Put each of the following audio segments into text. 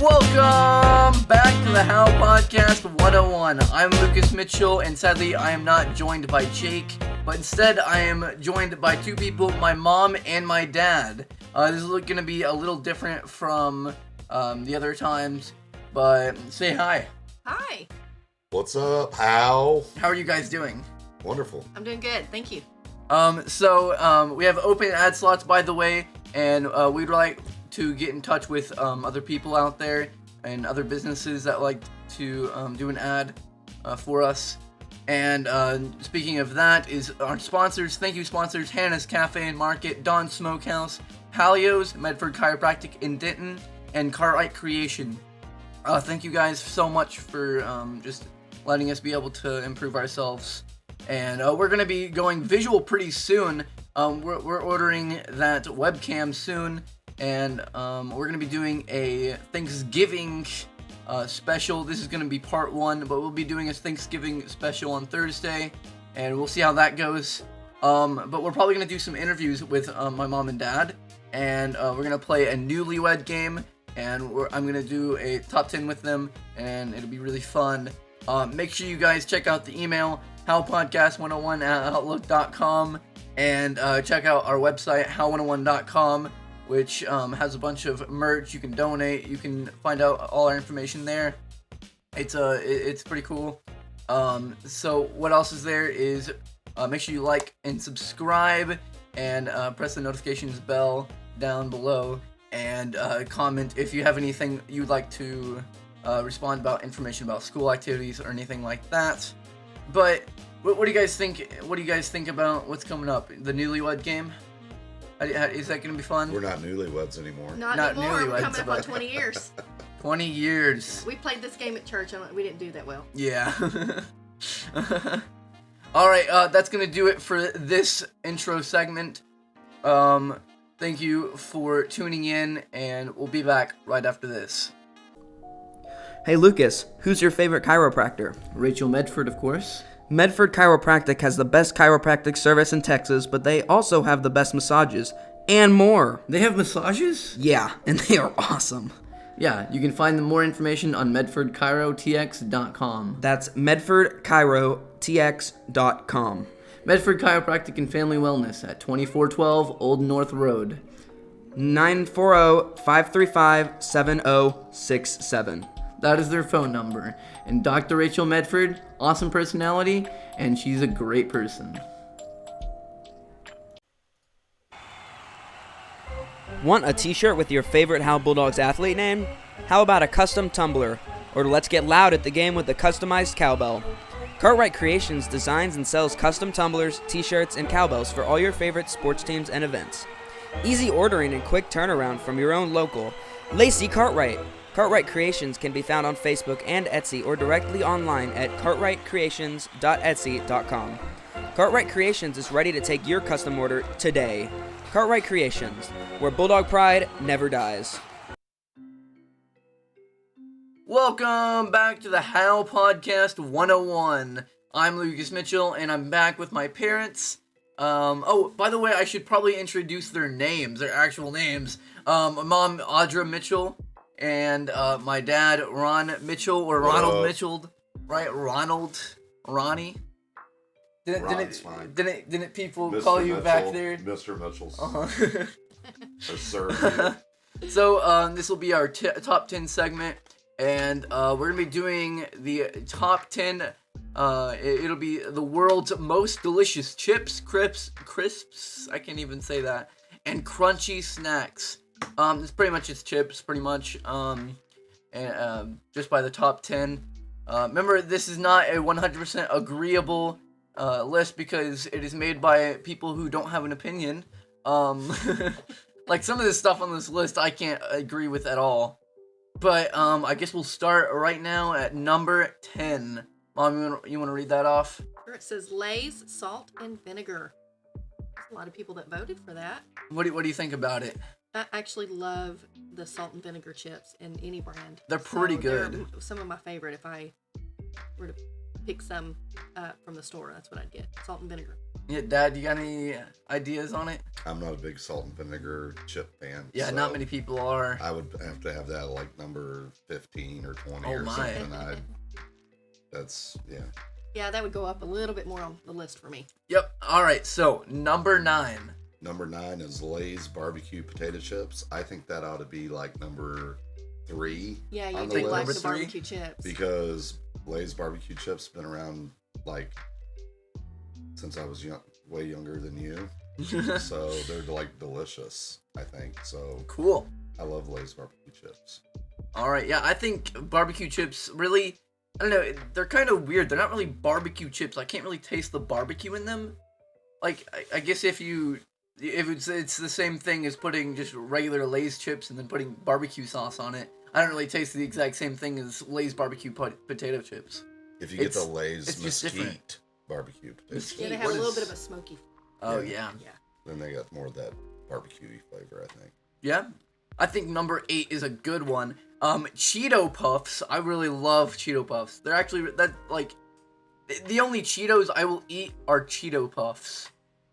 Welcome back to the HowePodcast101. I'm Lucas Mitchell, and sadly I am not joined by Jake, but instead I am joined by two people, my mom and my dad. This is going to be a little different from the other times, but say hi. Hi. What's up, How are you guys doing? Wonderful. I'm doing good, thank you. So we have open ad slots, by the way, and we'd like to get in touch with other people out there and other businesses that like to do an ad for us. And speaking of that is our sponsors. Thank you, sponsors: Hannah's Cafe and Market, Dawn Smokehouse, Palio's, Medford Chiropractic in Denton, and Cartwright Creation. Thank you guys so much for just letting us be able to improve ourselves. And we're going to be going visual pretty soon. We're ordering that webcam soon. And we're going to be doing a Thanksgiving special. This is going to be part 1, but we'll be doing a Thanksgiving special on Thursday. And we'll see how that goes. But we're probably going to do some interviews with my mom and dad. And we're going to play a newlywed game. And I'm going to do a top 10 with them. And it'll be really fun. Make sure you guys check out the email, HowePodcast101@outlook.com. And check out our website, how101.com. which has a bunch of merch. You can donate. You can find out all our information there. It's pretty cool. So what else is there is make sure you like and subscribe and press the notifications bell down below and comment if you have anything you'd like to respond about, information about school activities or anything like that. But what do you guys think? What do you guys think about what's coming up? The newlywed game? Is that going to be fun? We're not newlyweds anymore. Not anymore. We're coming up on 20 years. 20 years. We played this game at church and we didn't do that well. Yeah. Alright, that's going to do it for this intro segment. Thank you for tuning in, and we'll be back right after this. Hey Lucas, who's your favorite chiropractor? Rachel Medford, of course. Medford Chiropractic has the best chiropractic service in Texas, but they also have the best massages and more. They have massages? Yeah, and they are awesome. Yeah, you can find more information on medfordchirotx.com. That's medfordchirotx.com. Medford Chiropractic and Family Wellness at 2412 Old North Road. 940-535-7067. That is their phone number. And Dr. Rachel Medford, awesome personality, and she's a great person. Want a t-shirt with your favorite How Bulldogs athlete name? How about a custom tumbler? Or let's get loud at the game with a customized cowbell. Cartwright Creations designs and sells custom tumblers, t-shirts, and cowbells for all your favorite sports teams and events. Easy ordering and quick turnaround from your own local Lacey Cartwright. Cartwright Creations can be found on Facebook and Etsy or directly online at cartwrightcreations.etsy.com. Cartwright Creations is ready to take your custom order today. Cartwright Creations, where Bulldog pride never dies. Welcome back to the How Podcast 101. I'm Lucas Mitchell, and I'm back with my parents. Oh, by the way, I should probably introduce their names, their actual names. My mom, Audra Michell. And my dad, Ron Michell, or Ronald Mitchell, right? Ronnie. Didn't people Mr. call you Mitchell, back there? Mr. Mitchell's. Uh-huh. Sir. So this will be our top 10 segment, and we're gonna be doing the top 10. It'll be the world's most delicious chips, crisps. I can't even say that, and crunchy snacks. It's pretty much just chips, pretty much, and just by the top 10. Remember, this is not a 100% agreeable list because it is made by people who don't have an opinion. Like some of the stuff on this list I can't agree with at all. But I guess we'll start right now at number 10. Mom, you want to read that off? Sure, it says Lay's salt and vinegar. There's a lot of people that voted for that. What do you think about it? I actually love the salt and vinegar chips in any brand. They're pretty good. They're some of my favorite. If I were to pick some from the store, that's what I'd get. Salt and vinegar. Yeah, Dad, you got any ideas on it? I'm not a big salt and vinegar chip fan. Yeah, so not many people are. I would have to have that like number 15 or 20 Oh or my. something. Yeah. Yeah, that would go up a little bit more on the list for me. Yep. All right. So number 9. Number 9 is Lay's barbecue potato chips. I think that ought to be like number 3. Yeah, you on do the like list the barbecue chips. because Lay's barbecue chips been around like since I was way younger than you. So they're like delicious, I think. So Cool. I love Lay's barbecue chips. All right. Yeah, I think barbecue chips really. I don't know. They're kind of weird. They're not really barbecue chips. I can't really taste the barbecue in them. Like, I guess if it's the same thing as putting just regular Lay's chips and then putting barbecue sauce on it. I don't really taste the exact same thing as Lay's barbecue potato chips. If you get the Lay's it's just different. mesquite barbecue potato Mesquite. chips, Yeah, they have What a little is- bit of a smoky. Oh Yeah. yeah. then they got more of that barbecue flavor, I think. Yeah. I think number 8 is a good one. Cheeto Puffs. I really love Cheeto Puffs. They're actually the only Cheetos I will eat are Cheeto Puffs.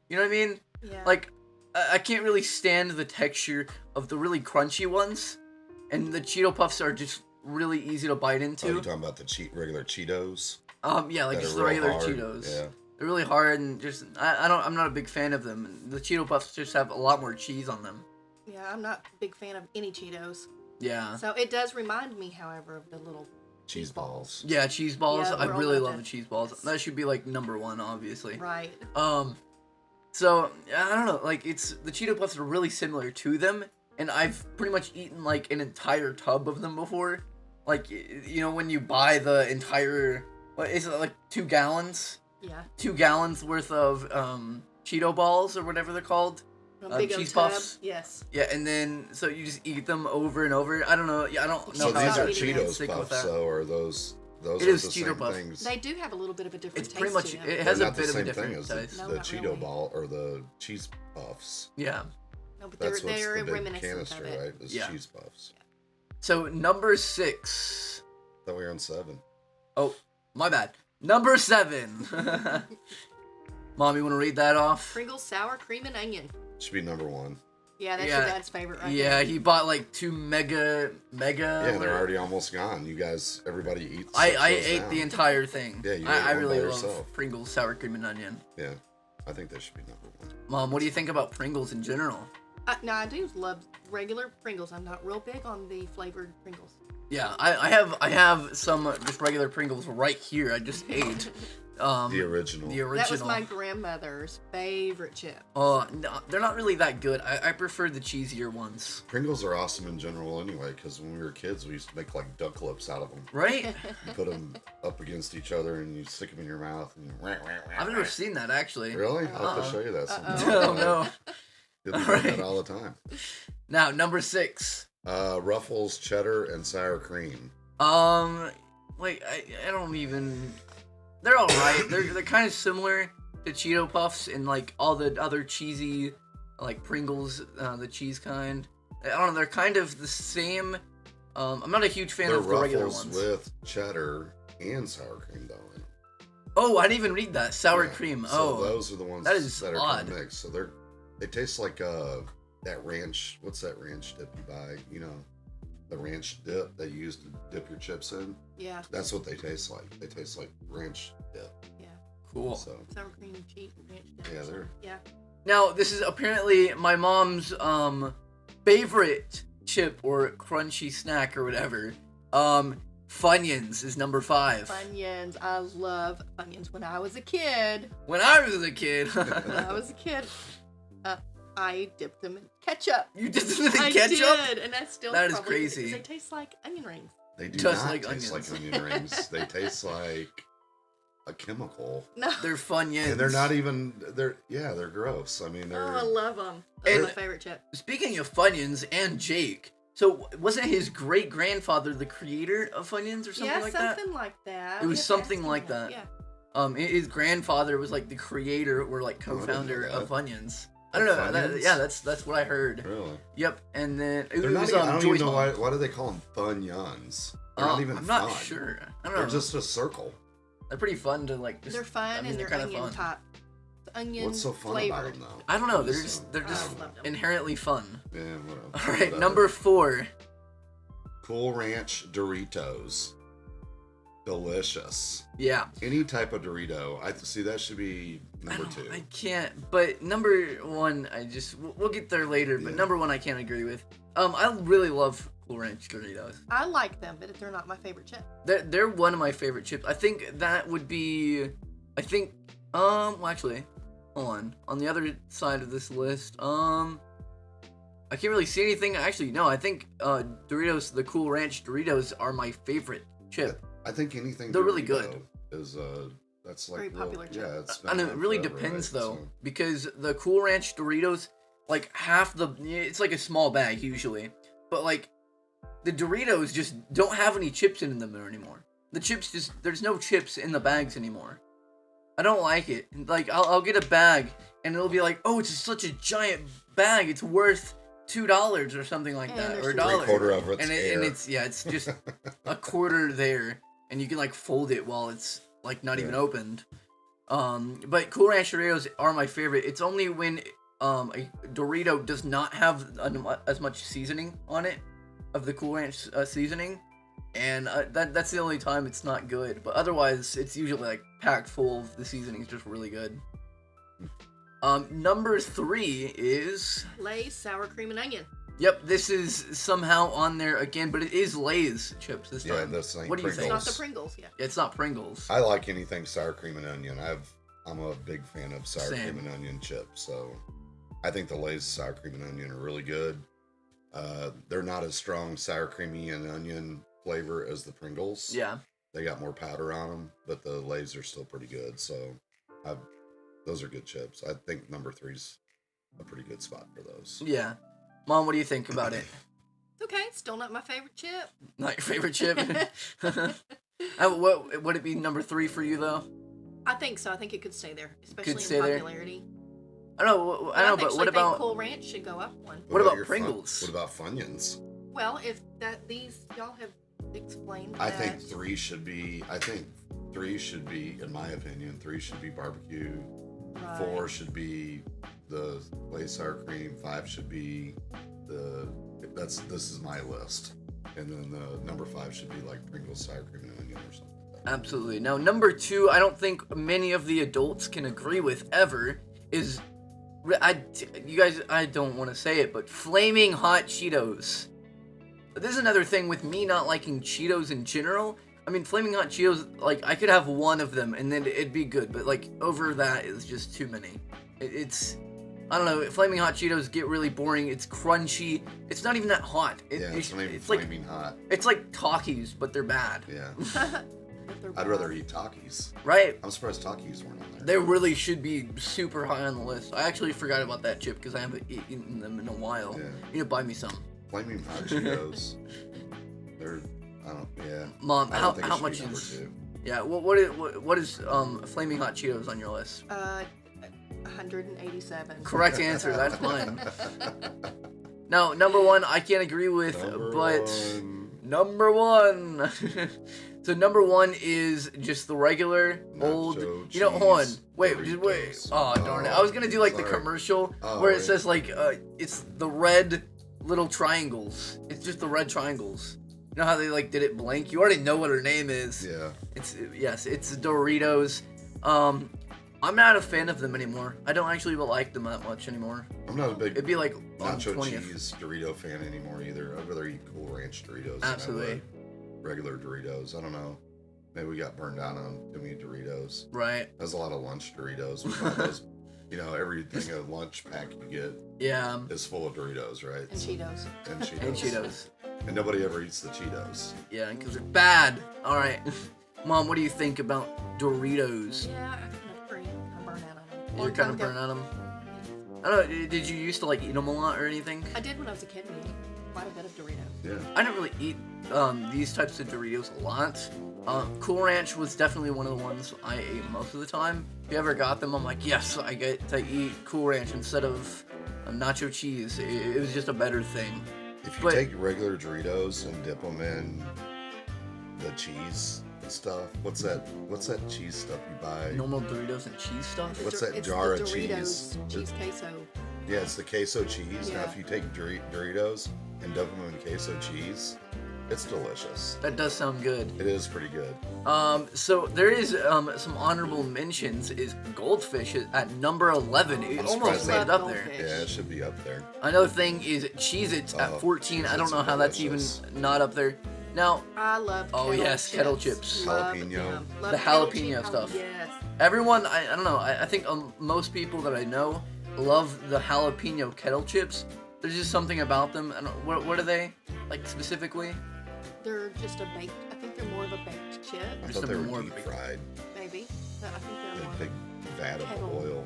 You know what I mean? Yeah. Like, I can't really stand the texture of the really crunchy ones, and the Cheeto Puffs are just really easy to bite Oh, into. you're talking about the regular Cheetos? Yeah, like that just are the real regular hard? Cheetos. Yeah. They're really hard and just I'm not a big fan of them. The Cheeto Puffs just have a lot more cheese on them. Yeah, I'm not a big fan of any Cheetos. Yeah. So it does remind me, however, of the little Cheese balls. Yeah, cheese balls. Yeah, I we're all really about love that. the cheese balls. Yes. That should be like number 1, obviously. Right. So I don't know. Like the Cheeto Puffs are really similar to them, and I've pretty much eaten like an entire tub of them before. Like when you buy the entire, what is it, like 2 gallons? Yeah. 2 gallons worth of Cheeto balls or whatever they're called. A big old cheese tub. puffs. Yes. Yeah, and then so you just eat them over and over. I don't know. Yeah, I don't know. So No, these how are to eat it. Cheetos Stick with puffs, that. so are those It are is the Cheeto same Puffs. things? They do have a little bit of a different It's taste pretty much to them. it They're has a not bit the of a same different thing as taste. No, the not Cheeto really. ball or the cheese puffs. Yeah. No, but That's they're what's the big reminiscent canister, of it. right? Is Yeah. cheese puffs. So number 6. Thought we were on 7. Oh, my bad. Number 7. Mom, you want to read that off? Pringles sour cream and onion. Should be number 1. Yeah, that's Yeah. your dad's favorite right Yeah, there. he bought like 2 mega. Yeah, they're already almost gone. You guys, everybody eats. I ate the entire thing. Yeah, you ate I one really by love yourself. Pringles sour cream and onion. Yeah, I think that should be number 1. Mom, what do you think about Pringles in general? No, I do love regular Pringles. I'm not real big on the flavored Pringles. Yeah, I have some just regular Pringles right here. I just ate. The original. The original. That was my grandmother's favorite chip. Oh, no, they're not really that good. I prefer the cheesier ones. Pringles are awesome in general anyway, because when we were kids, we used to make like duck lips out of them. Right? You put them up against each other and you stick them in your mouth. And I've never seen that actually. Really? I'll have to show you that sometime. Oh no. You'll be doing Alright. that all the time. Now number 6. Ruffles, cheddar, and sour cream. Like I don't even. They're all right. They're kind of similar to Cheeto Puffs and like all the other cheesy, like Pringles, the cheese kind. I don't know. They're kind of the same. I'm not a huge fan They're of the regular Ruffles ones. with cheddar and sour cream though. In 'em. Oh, I didn't even read that. Sour Yeah, cream. So Oh, those are the ones that is that are odd. kind of mixed. So they taste like that ranch. What's that ranch dip you buy? You know, the ranch dip that you use to dip your chips in. Yeah, That's what they taste like. They taste like ranch dip. yeah. cool. So Sour cream and cheese and ranch dip. yeah, they're Yeah. Now, this is apparently my mom's favorite chip or crunchy snack or whatever. Funyuns is number 5. Funyuns. I love Funyuns. When I was a kid, When I was a kid, I dipped them in ketchup. you did this with I ketchup? did, and I still That is probably do, crazy. because they taste like onion rings. they do Just not like taste onions. like onion rings. They taste like a chemical. No. They're Funyuns. And they're not even they're gross. I mean Oh, I they're love them. They're my And- favorite chip. Speaking of Funyuns and Jake, so wasn't his great grandfather the creator of Funyuns or something Yeah, like that? something like that. It was We have to something ask him like that. Yeah. His grandfather was like the creator or like Oh, I didn't co-founder know of that. Funyuns. I don't know. Funyuns? Yeah, that's what I heard. really. Yep, and then it They're was not even, I don't Joey's even know mom. why do they call them Funyuns? They're not even I'm fun. not sure. I don't know. They're just a circle. They're pretty fun to like. Just, They're fun I mean, and they're kinda onion fun. onion What's so fun flavored. about them, though? I don't know. They're Just, just love them. inherently fun. Yeah, whatever. All right, Whatever. number 4. Cool Ranch Doritos. Delicious. Yeah. Any type of Dorito. I see that should be number 2. I can't. But number 1, we'll get there later. But Yeah. number 1, I can't agree with. I really love Cool Ranch Doritos. I like them, but they're not my favorite chip. They're one of my favorite chips. I think that would be. Well, actually, hold on. On the other side of this list, I can't really see anything. Actually, no. I think Doritos, the Cool Ranch Doritos, are my favorite chip. I think anything They're really Dorito good. Is that's like Very popular chip. Yeah, it's I know been it really forever, depends right? though, So, because the Cool Ranch Doritos, like it's like a small bag usually, but like the Doritos just don't have any chips in them anymore. The chips there's no chips in the bags anymore. I don't like it. Like I'll get a bag and it'll be like, oh, it's such a giant bag. It's worth $2 or something like And that, there's or just- $1. 3/4 of it's and air. it's it's just a quarter there, and you can like fold it while it's like not even opened. But Cool Ranch Doritos are my favorite. It's only when a Dorito does not have as much seasoning on it of the Cool Ranch seasoning, and that's the only time it's not good. But otherwise, it's usually like packed full of the seasoning. It's just really good. Number 3 is Lay's sour cream and onion. Yep, this is somehow on there again, but it is Lay's chips this time. Yeah, this ain't What do you It's think? not the Pringles, yeah. It's not Pringles. I like anything sour cream and onion. I'm a big fan of sour Same. cream and onion chips, so I think the Lay's sour cream and onion are really good. They're not as strong sour creamy and onion flavor as the Pringles. Yeah. They got more powder on them, but the Lay's are still pretty good. So those are good chips. I think number 3's a pretty good spot for those. Yeah. Mom, what do you think about it? It's okay. It's still not my favorite chip. Not your favorite chip? What would it be number 3 for you though? I think so. I think it could stay there, especially stay in there? popularity. I don't know, but what think about Cool Ranch should go up one. What about your Pringles? What about Funyuns? Well, if these y'all have explained that. I think 3 should be, in my opinion, 3 should be barbecue. Right. 4 should be the Lay's sour cream. 5 should be this is my list. And then the number 5 should be like Pringles sour cream and onion or something like that. Absolutely. Now, number 2, I don't think many of the adults can agree with ever, is, you guys, I don't want to say it, but Flaming Hot Cheetos. This is another thing with me not liking Cheetos in general. I mean, Flaming Hot Cheetos, like, I could have one of them and then it'd be good, but, like, over that is just too many. It's, I don't know, Flaming Hot Cheetos get really boring. It's crunchy. It's not even that hot. It's not even it's like, flaming hot. it's like Takis, but they're bad. Yeah. But they're I'd rather bad. eat Takis. Right? I'm surprised Takis weren't on there. They really should be super high on the list. I actually forgot about that chip because I haven't eaten them in a while. Yeah. You need to buy me some. Flaming Hot Cheetos. Yeah. Mom, I don't think it how should much be number is? 2. Yeah. What is Flaming Hot Cheetos on your list? 187. Correct answer. That's mine. Now, number 1, I can't agree with, number 1. So number 1 is just the regular old. Nacho You know, hold on. cheese Wait, just wait. Doritos. Oh darn it! I was gonna do like the Sorry. commercial Oh, where it wait. says like it's the red little triangles. It's just the red triangles. You know how they like did it blank? You already know what her name is. Yeah. It's Doritos. I'm not a fan of them anymore. I don't actually like them that much anymore. I'm not a big It'd be like on nacho 20th. cheese Dorito fan anymore either. I'd rather eat Cool Ranch Doritos Absolutely. than I would regular Doritos. I don't know. Maybe we got burned down on too many Doritos. Right. There's a lot of lunch Doritos. We buy those, everything a lunch pack you get Yeah. is full of Doritos, right? And Cheetos. And Cheetos. And Cheetos. And nobody ever eats the Cheetos. Yeah, because they're bad. All right. Mom, what do you think about Doritos? Yeah, I kind of burn out on them. You're kind of burnt on them. I don't know. Did you used to like eat them a lot or anything? I did when I was a kid. We ate quite a bit of Doritos. Yeah. I don't really eat these types of Doritos a lot. Cool Ranch was definitely one of the ones I ate most of the time. If you ever got them, I'm like, yes, I get to eat Cool Ranch instead of nacho cheese. It was just a better thing. If you But- take regular Doritos and dip them in the cheese, stuff. What's that cheese stuff you buy? Normal Doritos and cheese stuff. What's that It's jar the of cheese? Doritos cheese queso. Yeah, it's the queso cheese. Now, Yeah. if you take Doritos and dip them in queso cheese, it's delicious. That does sound good. It is pretty good. So there is some honorable mentions. Is Goldfish at number 11? It I'm almost surprised made it that- up there. Goldfish. Yeah, it should be up there. Another thing is Cheez-Its at Oh, 14. I don't Cheez-Its know are how that's delicious. even not up there. Now, I love Oh, yes, kettle chips. Love Jalapeno. them. Love The kettle jalapeno chip. stuff. Yes. everyone, I don't know, I think most people that I know love the jalapeno kettle chips. There's just something about them. I don't, what are they, like, specifically? They're just a baked. I think they're more of a baked chip. I Just thought a they more were deep big- fried. Maybe. But I think they're A more. big vat of Kettle. oil.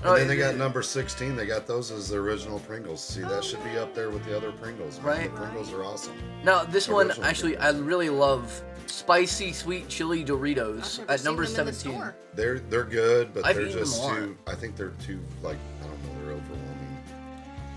Oh, And then they got number 16. They got those as the original Pringles. See, that should be up there with the other Pringles. Man. Right. The Pringles are awesome. Now, this one, Original actually, I really love spicy sweet chili Doritos I've never at seen number them in the 17. store. They're good, but I've they're eaten just them a lot. too. I think they're too, like, I don't know. They're overwhelming.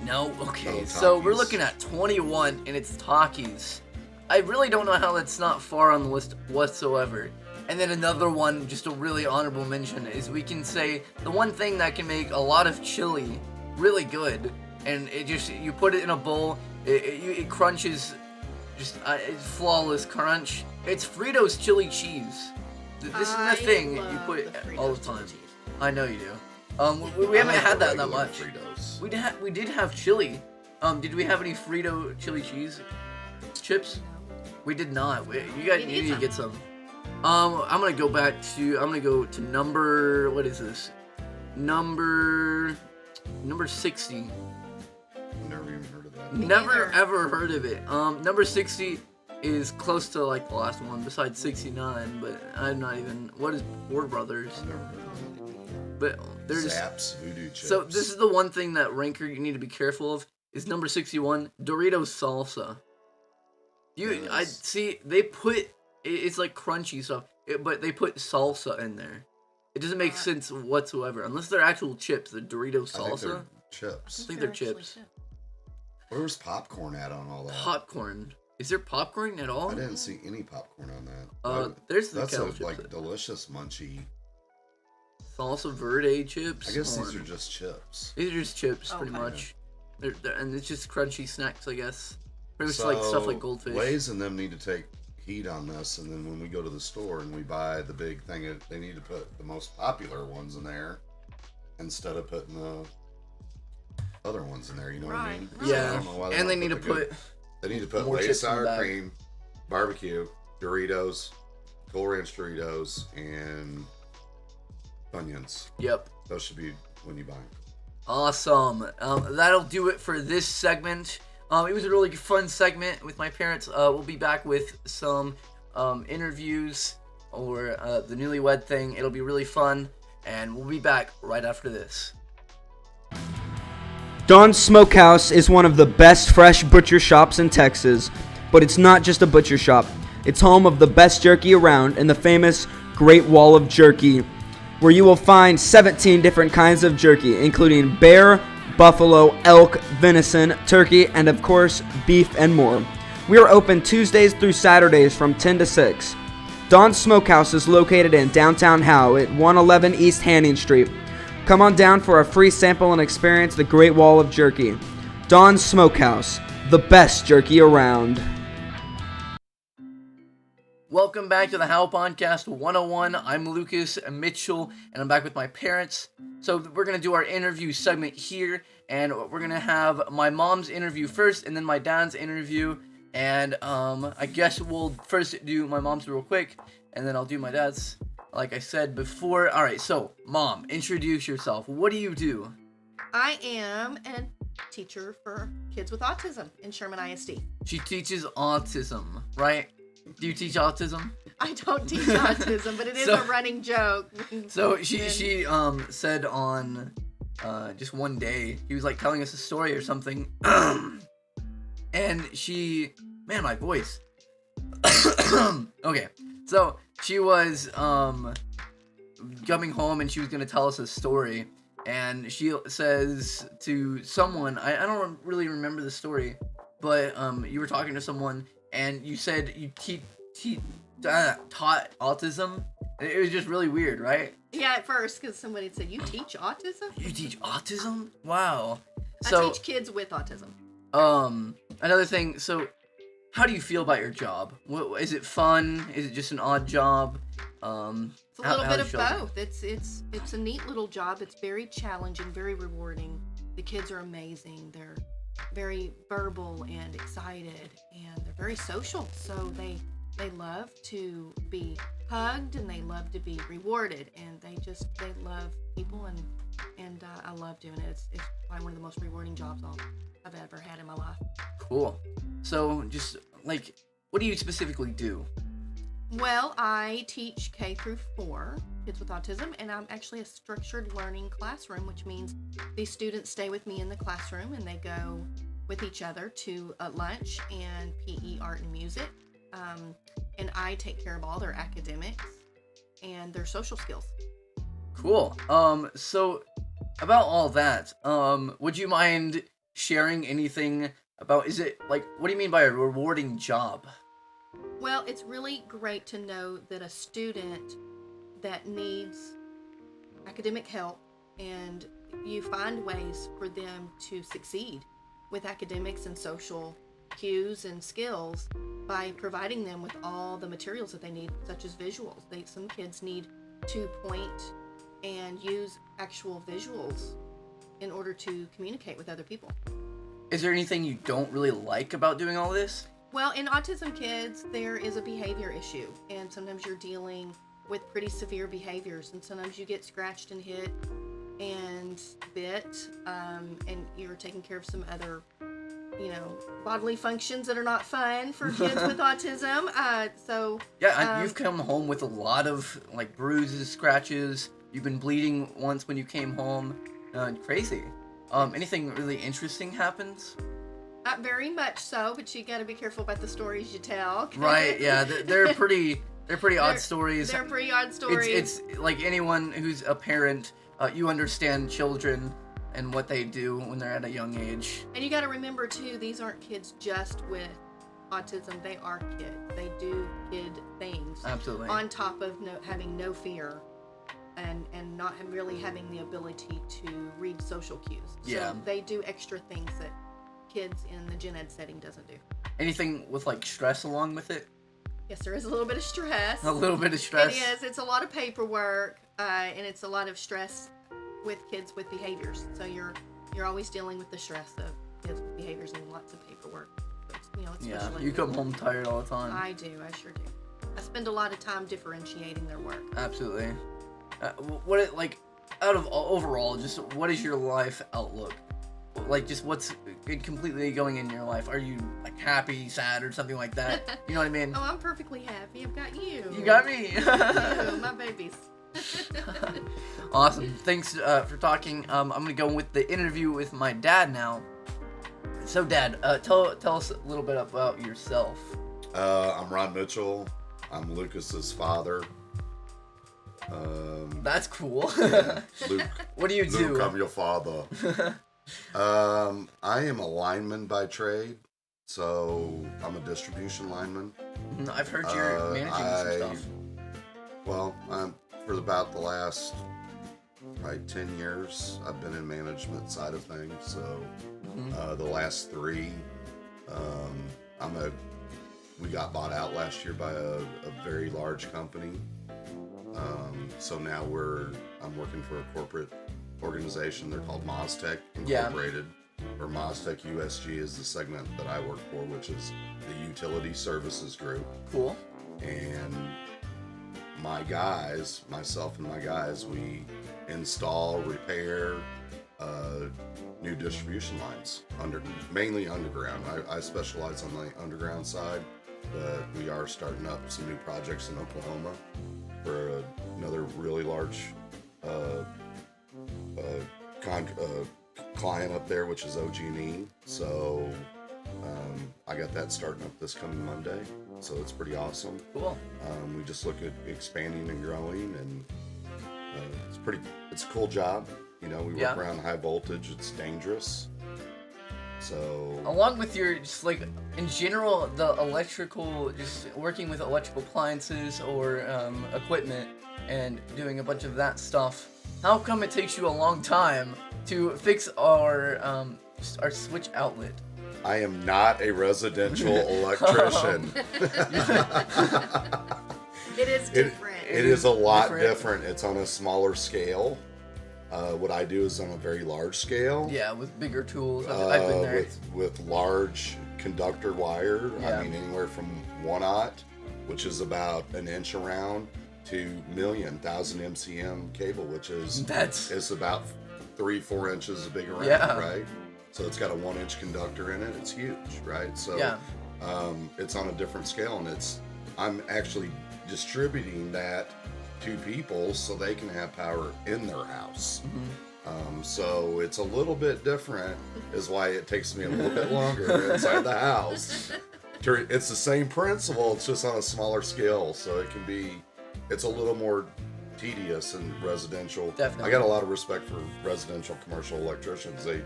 No, okay. No, So we're Takis. looking at 21, and it's Takis. I really don't know how that's not far on the list whatsoever. And then another one, just a really honorable mention, is we can say the one thing that can make a lot of chili really good, and it just, you put it in a bowl, it crunches, just it's flawless crunch. It's Fritos chili cheese. This is the thing you love put the all the Fritos time. chili cheese. I know you do. We haven't I like had the that regular much. Fritos. We did have chili. Did we have any Frito chili cheese chips? We did not. You guys We need need to get some. I'm gonna go to number, what is this? Number 60. Never even heard of that. Never neither. ever heard of it. Number 60 is close to like the last one besides 69, but I'm not even. What is Four Brothers? I've never heard of But they're that. just. Zapp's Voodoo Chips. So this is the one thing that ranker you need to be careful of is number 61, Doritos salsa. I Yes. see they put it's like crunchy stuff, but they put salsa in there. It doesn't make sense whatsoever unless they're actual chips. The Doritos I think they're salsa. chips. I think they're actually chips. Where's popcorn at on all that? Popcorn. Is there popcorn at all? I didn't see any popcorn on that. There's the That's kettle a chips. like delicious munchy. Salsa verde chips. I guess or- these are just chips. These are just chips, pretty Okay. much. And it's just crunchy snacks, I guess. Pretty much like stuff like Goldfish. Lay's and them need to take heed on this, and then when we go to the store and we buy the big thing, they need to put the most popular ones in there instead of putting the other ones in there. You know what I mean? Right. So I Yeah, don't know why and they don't need to the good- put. They need to put more Lay's chips in the sour bag. cream, barbecue, Doritos, Cool Ranch Doritos, and Funyuns. Yep. Those should be when you buy them. Awesome. That'll do it for this segment. It was a really fun segment with my parents. We'll be back with some interviews or the newlywed thing. It'll be really fun, and we'll be back right after this. Don's Smokehouse is one of the best fresh butcher shops in Texas, but it's not just a butcher shop. It's home of the best jerky around and the famous Great Wall of Jerky, where you will find 17 different kinds of jerky, including bear, buffalo, elk, venison, turkey, and of course, beef and more. We are open Tuesdays through Saturdays from 10 to 6. Don's Smokehouse is located in downtown Howe at 111 East Hanning Street. Come on down for a free sample and experience the Great Wall of Jerky. Don's Smokehouse, the best jerky around. Welcome back to the HowePodcast 101. I'm Lucas Mitchell, and I'm back with my parents. So we're going to do our interview segment here, and we're going to have my mom's interview first, and then my dad's interview. And I guess we'll first do my mom's real quick, and then I'll do my dad's, like I said before. All right, so Mom, introduce yourself. What do you do? I am a teacher for kids with autism in Sherman ISD. She teaches autism, right? Do you teach autism? I don't teach autism, but it is So- a running joke. So she said on just one day, he was like telling us a story or something, and she, man, my voice. Okay, so she was coming home and she was gonna tell us a story, and she says to someone, I don't really remember the story, but you were talking to someone and you said you taught autism. It was just really weird, right? Yeah, at first, because somebody said, "You teach autism?" You teach autism? Wow. I teach kids with autism. Another thing. So, how do you feel about your job? Is it fun? Is it just an odd job? It's a little bit of both. It's a neat little job. It's very challenging, very rewarding. The kids are amazing. They're very verbal and excited, and they're very social. So they love to be hugged, and they love to be rewarded, and they love people, and I love doing it. It's probably one of the most rewarding jobs I've ever had in my life. Cool. So, just like, what do you specifically do? Well, I teach K through 4 kids with autism, and I'm actually a structured learning classroom, which means these students stay with me in the classroom, and they go with each other to lunch and PE, art, and music. And I take care of all their academics and their social skills. Cool. So about all that, would you mind sharing anything about, is it like, what do you mean by a rewarding job? Well, it's really great to know that a student that needs academic help, and you find ways for them to succeed with academics and social cues and skills by providing them with all the materials that they need, such as visuals. Some kids need to point and use actual visuals in order to communicate with other people. Is there anything you don't really like about doing all this? Well, in autism kids, there is a behavior issue, and sometimes you're dealing with pretty severe behaviors, and sometimes you get scratched and hit and bit, and you're taking care of some other bodily functions that are not fun for kids with autism. You've come home with a lot of like bruises, scratches. You've been bleeding once when you came home. Crazy. Anything really interesting happens? Not very much so, but you got to be careful about the stories you tell. Right. Yeah. They're pretty odd stories. They're pretty odd stories. It's like anyone who's a parent, you understand children and what they do when they're at a young age. And you got to remember too, these aren't kids just with autism. They are kids. They do kid things. Absolutely. On top of having no fear and not really having the ability to read social cues. Yeah. So they do extra things that kids in the gen ed setting doesn't do. Anything with like stress along with it? Yes, there is a little bit of stress. A little bit of stress. It is. It's a lot of paperwork, and it's a lot of stress with kids with behaviors. So you're always dealing with the stress of kids with behaviors and lots of paperwork. Especially you come home tired all the time. I do. I sure do. I spend a lot of time differentiating their work. Absolutely. Overall, just what is your life outlook? Like, just what's completely going in your life? Are you like happy, sad, or something like that? You know what I mean? Oh, I'm perfectly happy. I've got you. You got me. You, my babies. Awesome. Thanks for talking. I'm gonna go with the interview with my dad now. So, Dad, tell us a little bit about yourself. I'm Ron Mitchell. I'm Lucas's father. That's cool. Luke. What do you do? Luke, I'm your father. I am a lineman by trade, so I'm a distribution lineman. I've heard you're managing some stuff. Well, for about the last 10 years, I've been in management side of things. So the last 3, we got bought out last year by a very large company. So now I'm working for a corporate organization. They're called Moztec Incorporated, or Moztec USG is the segment that I work for, which is the Utility Services Group. Cool. And myself and my guys, we install, repair new distribution lines, mainly underground. I specialize on the underground side, but we are starting up some new projects in Oklahoma for another really large client up there, which is OG&E. So I got that starting up this coming Monday, so it's pretty awesome. Cool. We just look at expanding and growing, and it's a cool job. We work around high voltage. It's dangerous, So along with your, just like, in general, the electrical, just working with electrical appliances or equipment and doing a bunch of that stuff, how come it takes you a long time to fix our switch outlet? I am not a residential electrician. It is different. It is a lot different. It's on a smaller scale. What I do is on a very large scale. Yeah, with bigger tools. I've been there. With large conductor wire. Yeah. I mean, anywhere from 1/0, which is about an inch around, to 1,000 MCM cable, which is about 3-4 inches big around, right? So it's got a 1-inch conductor in it. It's huge, right? So it's on a different scale, and I'm actually distributing that to people so they can have power in their house. So it's a little bit different, is why it takes me a little bit longer inside the house. It's the same principle, it's just on a smaller scale, so it's a little more tedious in residential. Definitely. I got a lot of respect for residential commercial electricians. They,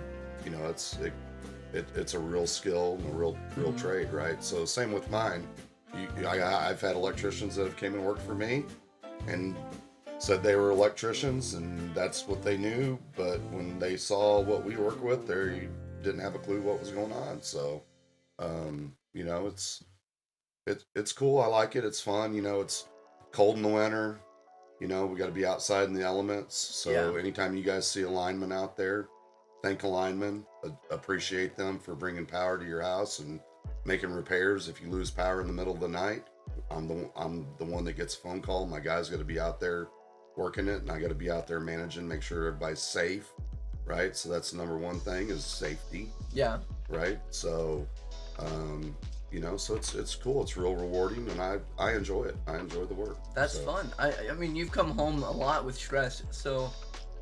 it's a real skill and a real trade, right? So same with mine. I've had electricians that have came and worked for me and said they were electricians and that's what they knew, but when they saw what we work with, they didn't have a clue what was going on. So it's cool. I like it. It's fun. It's cold in the winter. We got to be outside in the elements. So anytime you guys see a lineman out there, thank a lineman, appreciate them for bringing power to your house and making repairs. If you lose power in the middle of the night, I'm the one that gets a phone call. My guy's got to be out there working it, and I got to be out there managing, make sure everybody's safe, right? So that's the number one thing, is safety. Yeah. Right. So, so it's cool. It's real rewarding, and I enjoy it. I enjoy the work. That's fun. I mean, you've come home a lot with stress, so.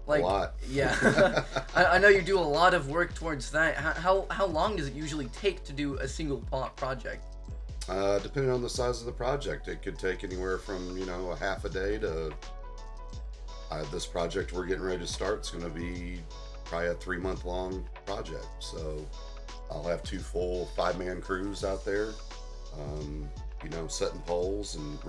Like, a lot. Yeah. I know you do a lot of work towards that. How long does it usually take to do a single project? Depending on the size of the project, it could take anywhere from, a half a day to this project we're getting ready to start. It's going to be probably a 3-month long project. So I'll have 2 full 5-man crews out there, setting poles and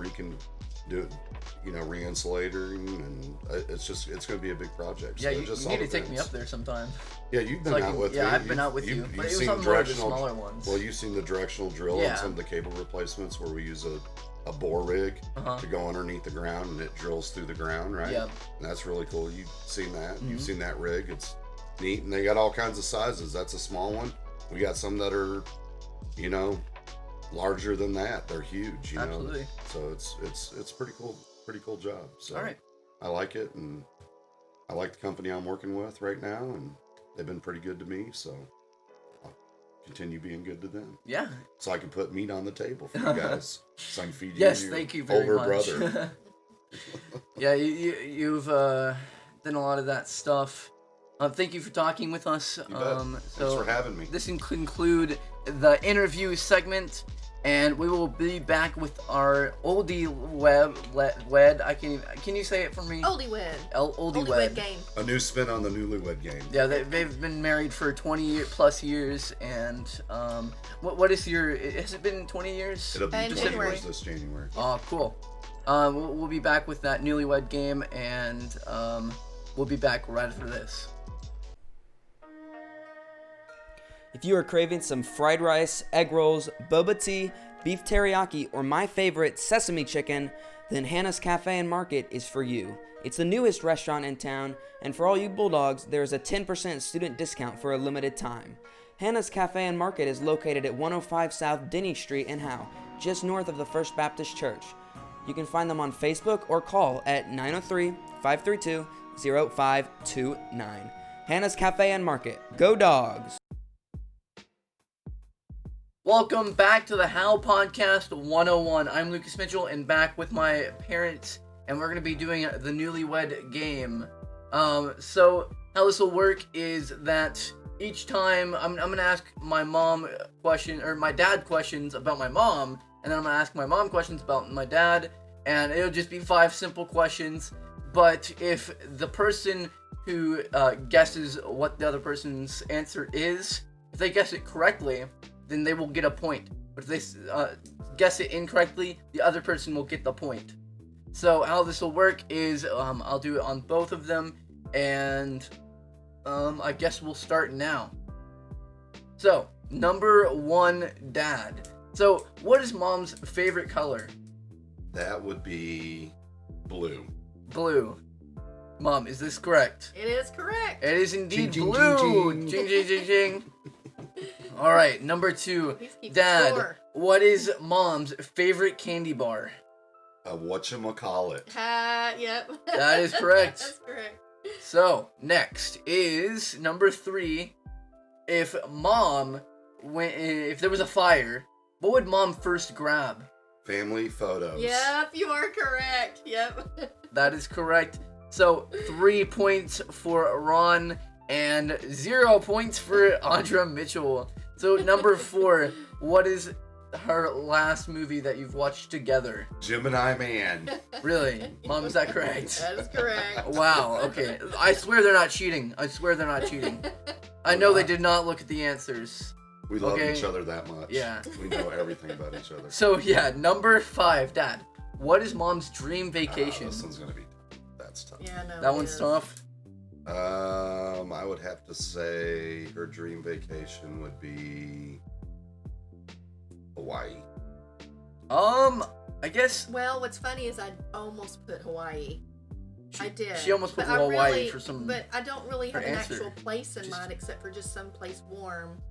re-insulating, and it's going to be a big project. Yeah, so you need to take me up there sometime. Yeah, you've been out with me. Yeah, I've been out with you. But it was on more of the smaller ones. Well, you've seen the directional drill and some of the cable replacements where we use a bore rig to go underneath the ground, and it drills through the ground, right? Yep. And that's really cool. You've seen that. You've seen that rig. It's neat, and they got all kinds of sizes. That's a small one. We got some that are, larger than that. They're huge, Absolutely. So it's pretty cool job. So all right. I like it, and I like the company I'm working with right now, and they've been pretty good to me, so I'll continue being good to them. Yeah. So I can put meat on the table for you guys. So I can feed you. Yes, thank you very older much. Brother. Yeah, you've done a lot of that stuff. Thank you for talking with us. Thanks for having me. This can conclude the interview segment, and we will be back with our oldewed. Can you say it for me? Oldewed. Oldewed game. A new spin on the newlywed game. Yeah, they've been married for 20 plus years, and what is has it been 20 years? It'll be 20 January. years this January. Oh, cool. We'll be back with that newlywed game, and we'll be back right after this. If you are craving some fried rice, egg rolls, boba tea, beef teriyaki, or my favorite, sesame chicken, then Hannah's Cafe and Market is for you. It's the newest restaurant in town, and for all you Bulldogs, there is a 10% student discount for a limited time. Hannah's Cafe and Market is located at 105 South Denny Street in Howe, just north of the First Baptist Church. You can find them on Facebook or call at 903-532-0529. Hannah's Cafe and Market. Go Dogs! Welcome back to the HowePodcast101. I'm Lucas Mitchell, and back with my parents, and we're going to be doing the newlywed game. So how this will work is that each time I'm going to ask my mom my dad questions about my mom, and then I'm going to ask my mom questions about my dad, and it'll just be 5 simple questions. But if the person who guesses what the other person's answer is, If they guess it correctly, then they will get a point. But if they guess it incorrectly, the other person will get the point. So how this will work is I'll do it on both of them, and I guess we'll start now. So, number 1, Dad. So, what is Mom's favorite color? That would be blue. Blue. Mom, is this correct? It is correct. It is indeed Ching, ching, blue. ching, Ching, ching, ching, ching. All right, number 2, Please keep Dad. score. What is Mom's favorite candy bar? Whatchamacallit. Yep. That is correct. That's correct. So, next is number 3. If there was a fire, what would Mom first grab? Family photos. Yep, you are correct. Yep. That is correct. So, 3 points for Ron and 0 points for Audra Michell. So, number 4, what is her last movie that you've watched together? Gemini Man. Really? Mom, is that correct? That is correct. Wow, okay. I swear they're not cheating. I know they did not look at the answers. We love Okay. each other that much. Yeah. We know everything about each other. So, yeah, number 5, Dad. What is Mom's dream vacation? This one's gonna be. That's tough. Yeah, no. That it one's is. tough. I would have to say her dream vacation would be Hawaii. I guess Well, what's funny is I almost put Hawaii. I did. she almost put But I Hawaii really- for some. But I don't really her have an answer. actual place in Just- mind except for just some place warm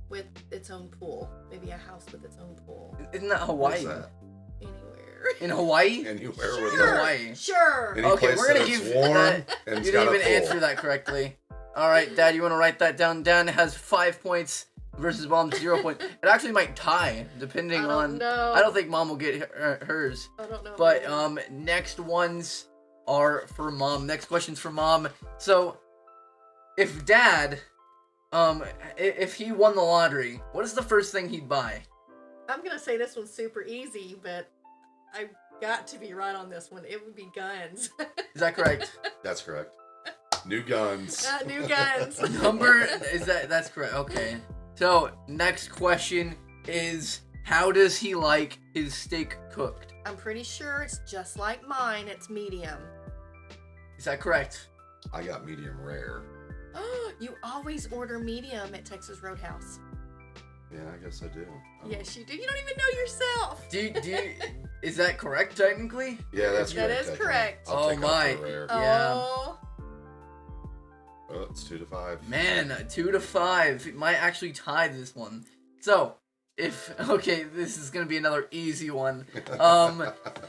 with its own pool. Maybe a house with its own pool. Isn't that Hawaii? Where's that? Anywhere. In Hawaii? Anywhere Sure. with In that. Hawaii. Sure. Any Okay, place we're gonna that it's give warm that- and You it's got didn't a even pool. answer that correctly. All right, Dad, you want to write that down? Dan has 5 points versus Mom's 0 points. It actually might tie, depending I don't on. know. I don't think Mom will get hers. I don't know. But next ones are for Mom. Next question's for Mom. So, if Dad, if he won the lottery, what is the first thing he'd buy? I'm gonna say this one's super easy, but I've got to be right on this one. It would be guns. Is that correct? That's correct. New guns. New guns. That's correct. Okay. So, next question is, how does he like his steak cooked? I'm pretty sure it's just like mine. It's medium. Is that correct? I got medium rare. You always order medium at Texas Roadhouse. Yeah, I guess I do. Yes, you do. You don't even know yourself. Do you is that correct technically? Yeah, that's That correct. is I can- correct. I'll Oh take off my. the rare. Yeah. Oh, Oh, it's 2-5. Man, 2-5. It might actually tie this one. So, this is gonna be another easy one.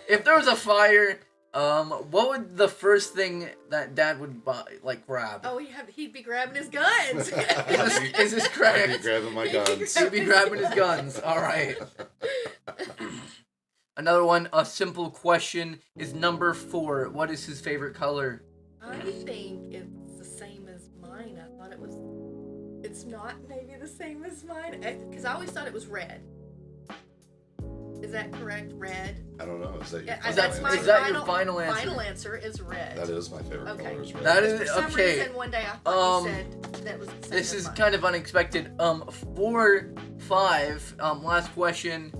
If there was a fire, what would the first thing that Dad would buy, grab? oh, he'd be grabbing his guns. Is this I'd be correct? grabbing my guns. He'd be grabbing his guns. All right. Another one, a simple question, is number 4. What is his favorite color? I think it's the same as mine. I thought it was. It's not maybe the same as mine because I always thought it was red. Is that correct? Red. I don't know. Is that your Yeah, final that's my is answer? that your final answer? Final answer is red. That is my favorite Okay. color. Is red. That is For some okay. reason, one day I thought you said that was the same This as is mine. kind of unexpected. 4-5. Last question.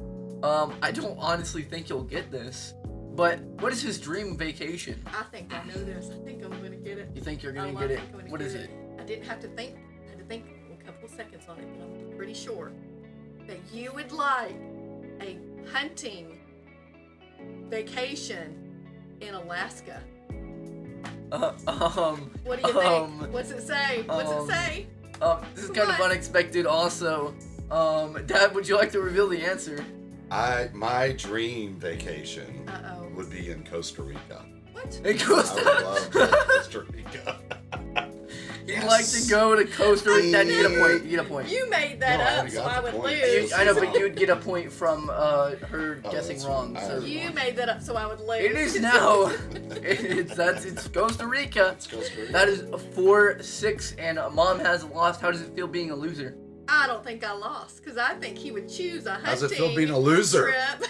I don't honestly think you'll get this, but what is his dream vacation? I think I know this. I think I'm gonna get it. You think you're I gonna think get it? I'm gonna What get is it? I didn't have to think. I had to think a couple of seconds on it, but I'm pretty sure that you would like a hunting vacation in Alaska. What do you think? What's it say? What's it say? This is Come kind of on. unexpected also. Dad, would you like to reveal the answer? My dream vacation Uh-oh. would be in Costa Rica. What? It goes I would love to go to Costa Rica. You'd like to go to Costa Rica. Dad, you get a point. You get a point. You made that No, I up, already so got I the would point. lose. I know, but you would get a point from her guessing that's wrong. right. So You made that up, so I would lose. it is now. It's Costa Rica. It's Costa Rica. That is 4-6, and Mom has lost. How does it feel being a loser? I don't think I lost because I think he would choose a hunting How's it feel being a loser? trip.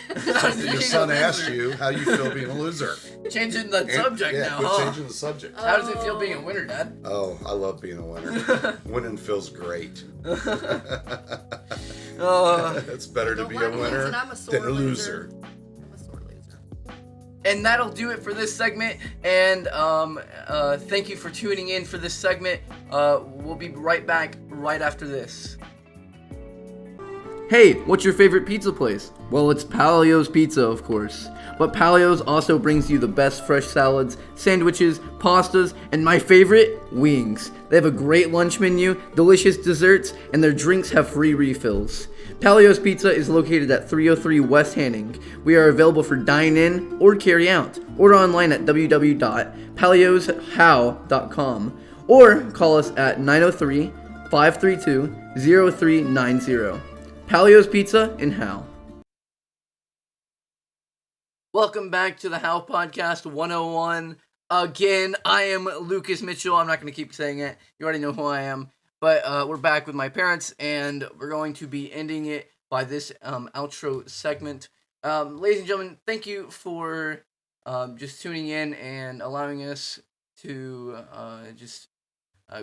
Your son asked you how you feel being a loser. Changing the subject yeah, now, quit huh? changing the subject. How does it feel being a winner, Dad? Oh, I love being a winner. Winning feels great. It's better to Don't be like a winner losing, I'm a sore than a loser. I'm a sore loser. And that'll do it for this segment. And thank you for tuning in for this segment. We'll be right back right after this. Hey, what's your favorite pizza place? Well, it's Palio's Pizza, of course. But Palio's also brings you the best fresh salads, sandwiches, pastas, and my favorite, wings. They have a great lunch menu, delicious desserts, and their drinks have free refills. Palio's Pizza is located at 303 West Hanning. We are available for dine-in or carry-out. Order online at www.palioshow.com or call us at 903-532-0390. Palio's Pizza in Howe. Welcome back to the HowePodcast101. Again, I am Lucas Mitchell. I'm not going to keep saying it. You already know who I am. But we're back with my parents, and we're going to be ending it by this outro segment. Ladies and gentlemen, thank you for just tuning in and allowing us to just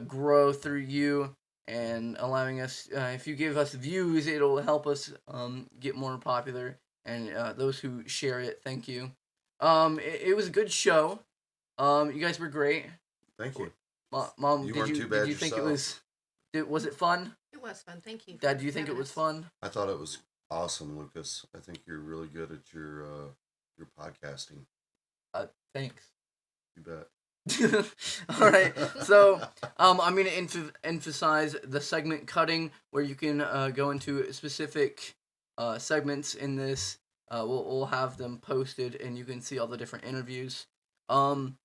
grow through you. And allowing us, if you give us views, it'll help us get more popular. And those who share it, thank you. It was a good show. You guys were great. Thank you. Mom, You did weren't you too bad did you think yourself. was it fun? It was fun. Thank you. Dad, do you think it was fun? I thought it was awesome, Lucas. I think you're really good at your podcasting. Thanks. You bet. All right, so I'm going to emphasize the segment cutting, where you can go into specific segments in this. We'll have them posted, and you can see all the different interviews. And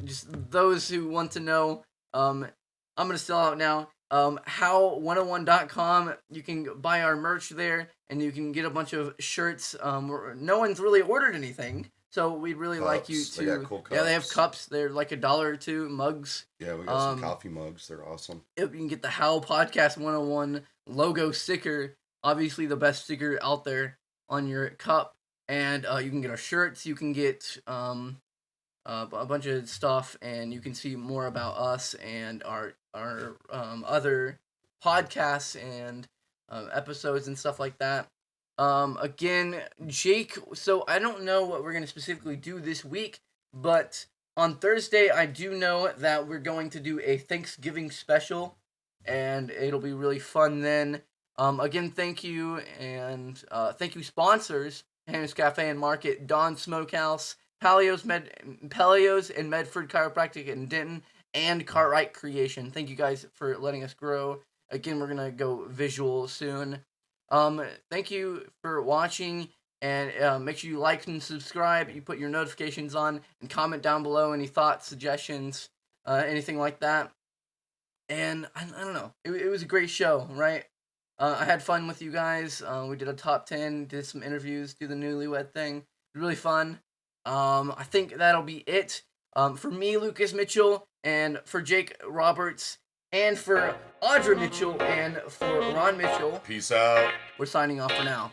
just those who want to know, I'm going to sell out now. How101.com. You can buy our merch there, and you can get a bunch of shirts. No one's really ordered anything. So we'd really like you to. They got cool cups. Yeah, they have cups. They're like $1 or $2. Mugs. Yeah, we got some coffee mugs. They're awesome. You can get the Howe Podcast 101 logo sticker. Obviously, the best sticker out there on your cup. And you can get our shirts. You can get a bunch of stuff, and you can see more about us and our other podcasts and episodes and stuff like that. Again, Jake, so I don't know what we're going to specifically do this week, but on Thursday, I do know that we're going to do a Thanksgiving special, and it'll be really fun then. Again, thank you, and thank you sponsors, Hannah's Cafe and Market, Dawn Smokehouse, Palio's and Medford Chiropractic in Denton, and Cartwright Creation. Thank you guys for letting us grow. Again, we're going to go visual soon. Thank you for watching, and make sure you like and subscribe. You put your notifications on, and comment down below any thoughts, suggestions, anything like that. And I don't know, it was a great show, right? I had fun with you guys. We did a top 10, did some interviews, do the newlywed thing. Really fun. I think that'll be it. For me, Lucas Mitchell, and for Jake Roberts, and for Audra Michell, and for Ron Mitchell. Peace out. We're signing off for now.